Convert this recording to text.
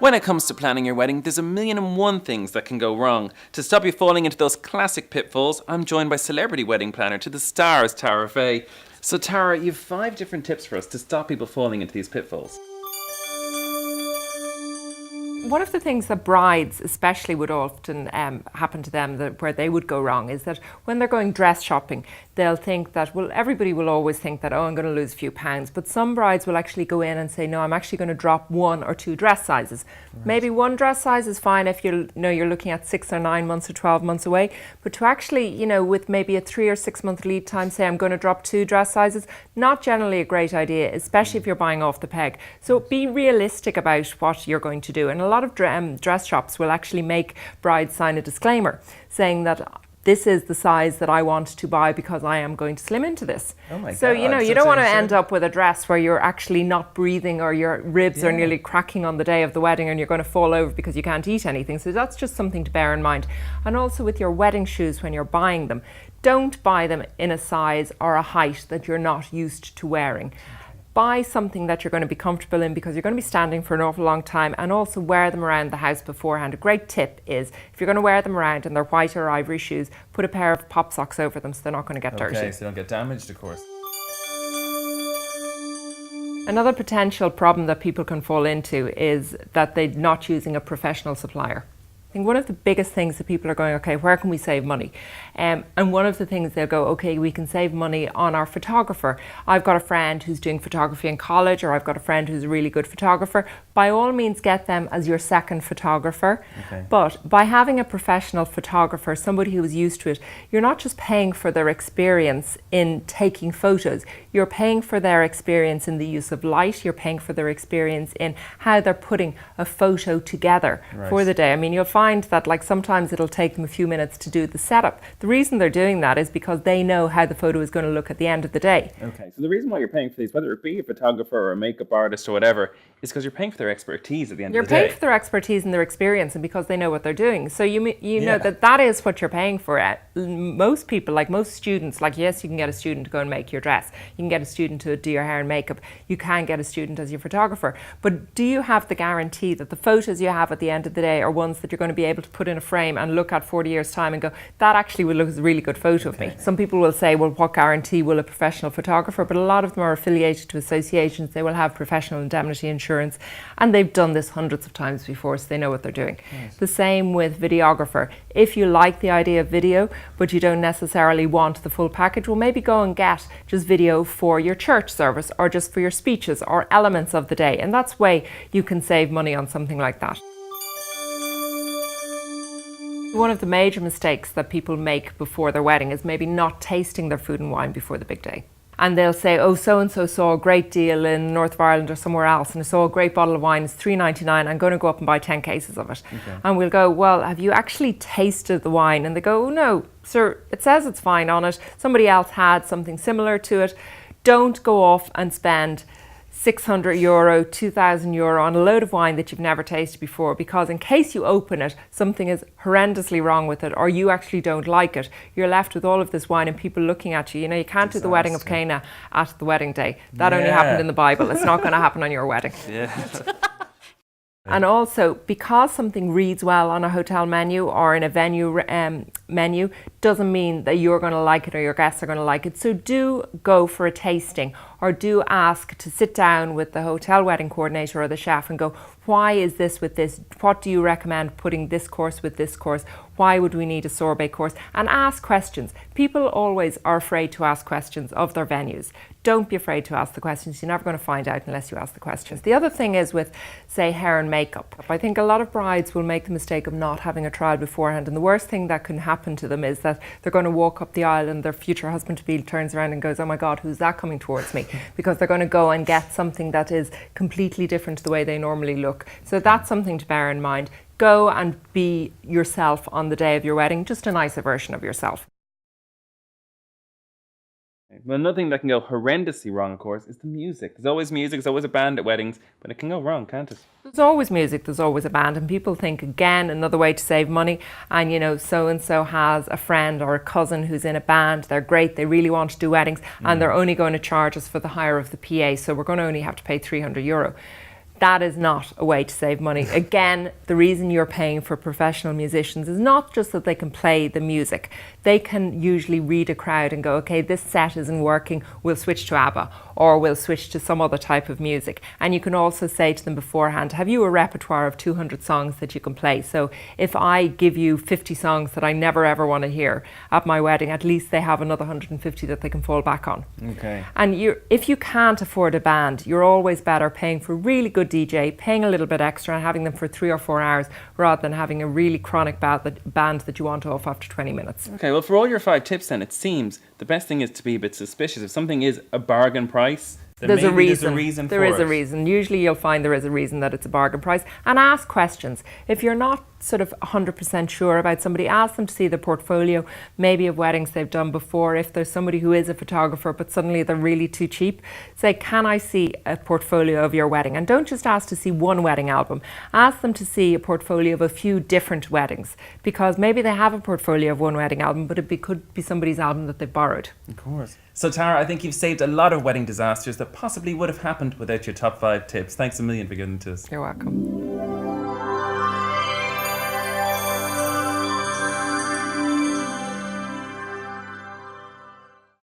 When it comes to planning your wedding, there's a million and one things that can go wrong. To stop you falling into those classic pitfalls, I'm joined by celebrity wedding planner to the stars, Tara Faye. So Tara, you've 5 different tips for us to stop people falling into these pitfalls. One of the things that brides especially would often happen to them, where they would go wrong, is that when they're going dress shopping, they'll think that, well, everybody will always think that, oh, I'm going to lose a few pounds. But some brides will actually go in and say, no, I'm actually going to drop 1 or 2 dress sizes. Right. Maybe 1 dress size is fine if you're looking at 6 or 9 months or 12 months away. But to actually, with maybe a 3 or 6 month lead time, say I'm going to drop 2 dress sizes, not generally a great idea, especially if you're buying off the peg. So be realistic about what you're going to do. And a lot of dress shops will actually make brides sign a disclaimer saying that this is the size that I want to buy because I am going to slim into this. Oh my so, God. You don't want to end up with a dress where you're actually not breathing or your ribs are nearly cracking on the day of the wedding and you're going to fall over because you can't eat anything. So that's just something to bear in mind. And also with your wedding shoes, when you're buying them, don't buy them in a size or a height that you're not used to wearing. Buy something that you're going to be comfortable in because you're going to be standing for an awful long time, and also wear them around the house beforehand. A great tip is if you're going to wear them around and they're white or ivory shoes, put a pair of pop socks over them so they're not going to get dirty. Okay, so they don't get damaged, of course. Another potential problem that people can fall into is that they're not using a professional supplier. I think one of the biggest things that people are going, okay, where can we save money? And one of the things they'll go, okay, we can save money on our photographer. I've got a friend who's doing photography in college, or I've got a friend who's a really good photographer. By all means, get them as your second photographer. Okay. But by having a professional photographer, somebody who is used to it, you're not just paying for their experience in taking photos. You're paying for their experience in the use of light. You're paying for their experience in how they're putting a photo together for the day. I mean, you'll find that sometimes it'll take them a few minutes to do the setup. The reason they're doing that is because they know how the photo is going to look at the end of the day. Okay, so the reason why you're paying for these, whether it be a photographer or a makeup artist or whatever, is because you're paying for their expertise at the end of the day. You're paying for their expertise and their experience, and because they know what they're doing. So you know that is what you're paying for. Most people, like most students, yes, you can get a student to go and make your dress. You can get a student to do your hair and makeup. You can get a student as your photographer. But do you have the guarantee that the photos you have at the end of the day are ones that you're going to be able to put in a frame and look at 40 years time and go, that actually will look as a really good photo of me? Some people will say, well, what guarantee will a professional photographer? But a lot of them are affiliated to associations. They will have professional indemnity insurance, and they've done this hundreds of times before, so they know what they're doing. Yes. The same with videographer. If you like the idea of video, but you don't necessarily want the full package, well, maybe go and get just video for your church service or just for your speeches or elements of the day. And that's way you can save money on something like that. One of the major mistakes that people make before their wedding is maybe not tasting their food and wine before the big day. And they'll say, oh, so-and-so saw a great deal in North of Ireland or somewhere else, and I saw a great bottle of wine, it's $3.99, I'm going to go up and buy 10 cases of it. Okay. And we'll go, well, have you actually tasted the wine? And they go, oh, no, sir, it says it's fine on it. Somebody else had something similar to it. Don't go off and spend €600, €2,000 on a load of wine that you've never tasted before, because in case you open it, something is horrendously wrong with it, or you actually don't like it, you're left with all of this wine and people looking at you. You can't do the wedding of Cana at the wedding day. That only happened in the Bible. It's not going to happen on your wedding. And also, because something reads well on a hotel menu or in a venue menu, doesn't mean that you're going to like it or your guests are going to like it. So do go for a tasting, or do ask to sit down with the hotel wedding coordinator or the chef and go, why is this with this? What do you recommend putting this course with this course? Why would we need a sorbet course? And ask questions. People always are afraid to ask questions of their venues. Don't be afraid to ask the questions. You're never going to find out unless you ask the questions. The other thing is with, say, hair and makeup. I think a lot of brides will make the mistake of not having a trial beforehand. And the worst thing that can happen to them is that they're going to walk up the aisle and their future husband-to-be turns around and goes, oh my God, who's that coming towards me? Because they're going to go and get something that is completely different to the way they normally look. So that's something to bear in mind. Go and be yourself on the day of your wedding, just a nicer version of yourself. Well, another thing that can go horrendously wrong, of course, is the music. There's always music, there's always a band at weddings, but it can go wrong, can't it? There's always music, there's always a band, and people think, again, another way to save money, and so-and-so has a friend or a cousin who's in a band, they're great, they really want to do weddings, and they're only going to charge us for the hire of the PA, so we're going to only have to pay €300. That is not a way to save money. Again, the reason you're paying for professional musicians is not just that they can play the music. They can usually read a crowd and go, okay, this set isn't working, we'll switch to ABBA, or we'll switch to some other type of music. And you can also say to them beforehand, have you a repertoire of 200 songs that you can play? So if I give you 50 songs that I never ever want to hear at my wedding, at least they have another 150 that they can fall back on. Okay. And if you can't afford a band, you're always better paying for a really good DJ, paying a little bit extra and having them for 3 or 4 hours rather than having a really chronic band that you want off after 20 minutes. Okay, well, for all your 5 tips then, it seems the best thing is to be a bit suspicious. If something is a bargain price, then There's a maybe reason. there's a reason There for is it. a reason. Usually you'll find there is a reason that it's a bargain price. And ask questions. If you're not sort of 100% sure about somebody, ask them to see the portfolio, maybe of weddings they've done before. If there's somebody who is a photographer but suddenly they're really too cheap, say, can I see a portfolio of your wedding? And don't just ask to see one wedding album. Ask them to see a portfolio of a few different weddings, because maybe they have a portfolio of one wedding album, but it could be somebody's album that they borrowed. Of course. So Tara, I think you've saved a lot of wedding disasters that possibly would have happened without your top 5 tips. Thanks a million for giving them to us. You're welcome.